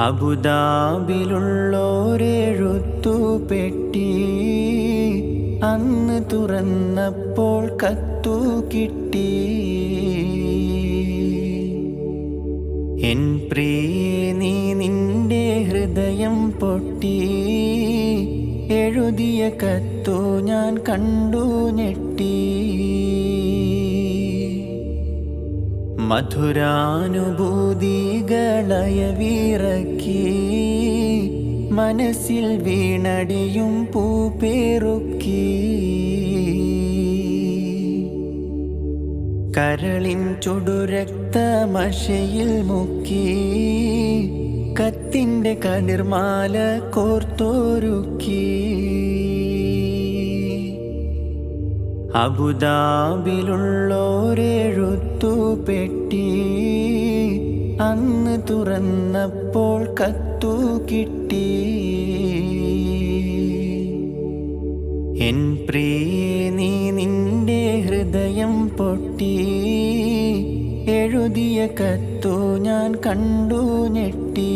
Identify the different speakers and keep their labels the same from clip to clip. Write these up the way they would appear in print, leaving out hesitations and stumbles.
Speaker 1: അബുദാബിലുള്ളോരെഴുത്തുപെട്ടി അന്ന് തുറന്നപ്പോൾ കത്തു കിട്ടി. എൻ പ്രിയേ, നീ നിന്റെ ഹൃദയം പൊട്ടി എഴുതിയ കത്തു ഞാൻ കണ്ടു ഞെട്ടി. മധുരാനുഭൂതികളയവിറക്കി മനസ്സിൽ വീണടിയും പൂപ്പേറുക്കി. കരളിൻ ചുടുരക്തമശയിൽ മുക്കി കത്തിൻ്റെ കതിർമാല കോർത്തൊരുക്കി. അബുദാബിലുള്ളോരെഴുത്തുപെട്ടി അന്ന് തുറന്നപ്പോൾ കത്തു കിട്ടി. എൻ പ്രിയേ, നീ നിന്റെ ഹൃദയം പൊട്ടി എഴുതിയ കത്തു ഞാൻ കണ്ടു ഞെട്ടി.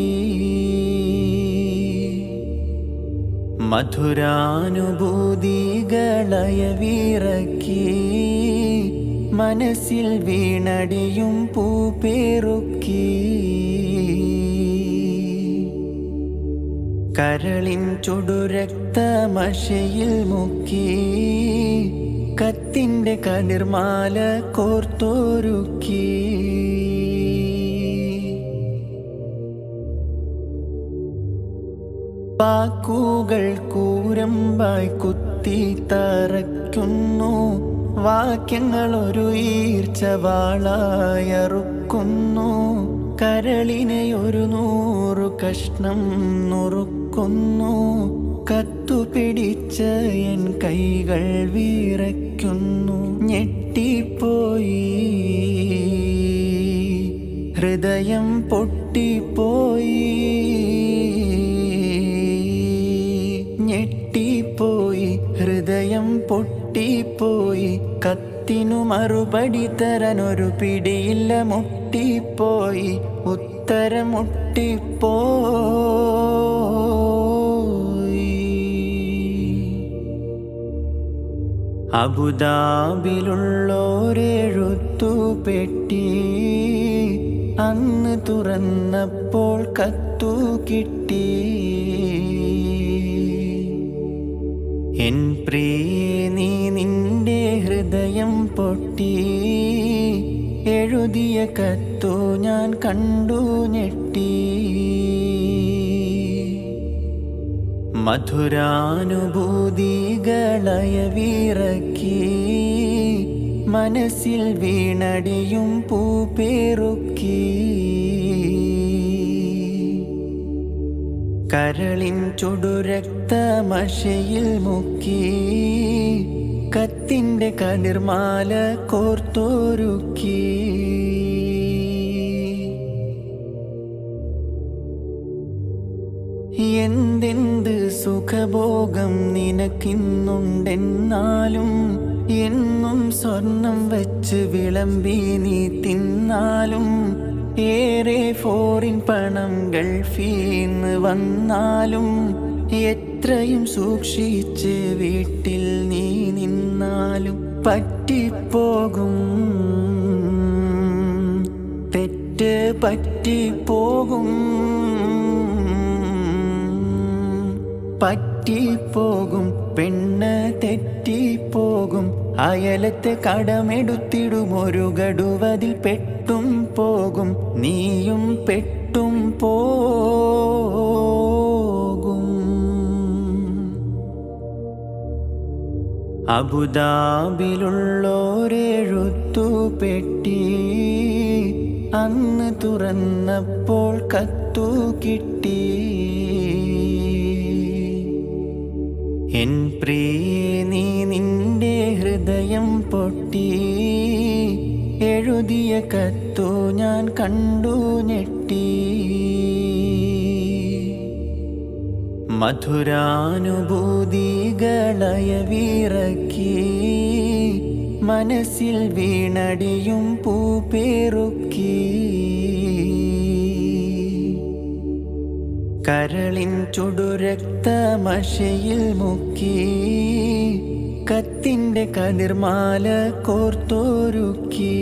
Speaker 1: മധുരാനുഭൂതികളയവിറക്കി മനസ്സിൽ വീണടിയും പൂപ്പേറുക്കി. കരളിൻ ചുടുരക്തമശയിൽ മുക്കി കത്തിൻ്റെ കതിർമാല കോർത്തൊരുക്കി. വാക്കുകൾ കൂരമ്പായി കുത്തി തറയ്ക്കുന്നു, വാക്യങ്ങളൊരു ഈർച്ചവാളായറുക്കുന്നു. കരളിനെ ഒരു 100 കഷ്ണം നുറുക്കുന്നു. കത്തു പിടിച്ച എൻ കൈകൾ വിറയ്ക്കുന്നു. ഞെട്ടിപ്പോയി, ഹൃദയം പൊട്ടിപ്പോയി. ഞെട്ടിപ്പോയി, ഹൃദയം പൊട്ടിപ്പോയി. കത്തിനു മറുപടി തരാനൊരു പിടിയില്ല. മുട്ടിപ്പോയി, ഉത്തരം മുട്ടിപ്പോയി. അബുദാബിലുള്ളോരെഴുത്തുപെട്ടി അന്ന് തുറന്നപ്പോൾ കത്തു കിട്ടി. എൻ പ്രിയേ, നീ നിന്റെ ഹൃദയം പൊട്ടി എഴുതിയ കത്തു ഞാൻ കണ്ടു ഞെട്ടി. മധുരാനുഭൂതികളയവിറക്കി മനസ്സിൽ വീണടിയും പൂപ്പേറുക്കി. കരളിൻ ചുടുരക്തമശയിൽ മുക്കി കത്തിൻ്റെ കതിർമാല കോർത്തൊരുക്കി. എന്തെന്ത് സുഖഭോഗം നിനക്കിന്നുണ്ടെന്നാലും, എന്നും സ്വർണം വച്ച് വിളമ്പി നീ തിന്നാലും, ഏറെ ഫോറിൻ പണം ഗൾഫീന്ന് വന്നാലും, എത്രയും സൂക്ഷിച്ച് വീട്ടിൽ നീ നിന്നാലും പറ്റിപ്പോകും, തെറ്റ് പറ്റിപ്പോകും. പറ്റിപ്പോകും, പെണ്ണ് തെറ്റിപ്പോകും. അയലത്തെ കടമെടുത്തിടും, ഒരു ഗഡുവതിൽ പെട്ടും പോകും. നീയും പെട്ടും പോകും. അബുദാബിലുള്ളോരെഴുത്തുപെട്ടി അന്ന് തുറന്നപ്പോൾ കത്തു കിട്ടി. എൻ പ്രിയേ, നീ നിന്റെ ഹൃദയം പൊട്ടി എഴുതിയ കത്തു ഞാൻ കണ്ടു ഞെട്ടി. മധുരാനുഭൂതികളയവിറക്കി മനസ്സിൽ വീണടിയും പൂപ്പേറുക്കി. കരളിൻ ചുടുരക്തമശയിൽ മുക്കി കത്തിൻ്റെ കതിർമാല കോർത്തോരുക്കി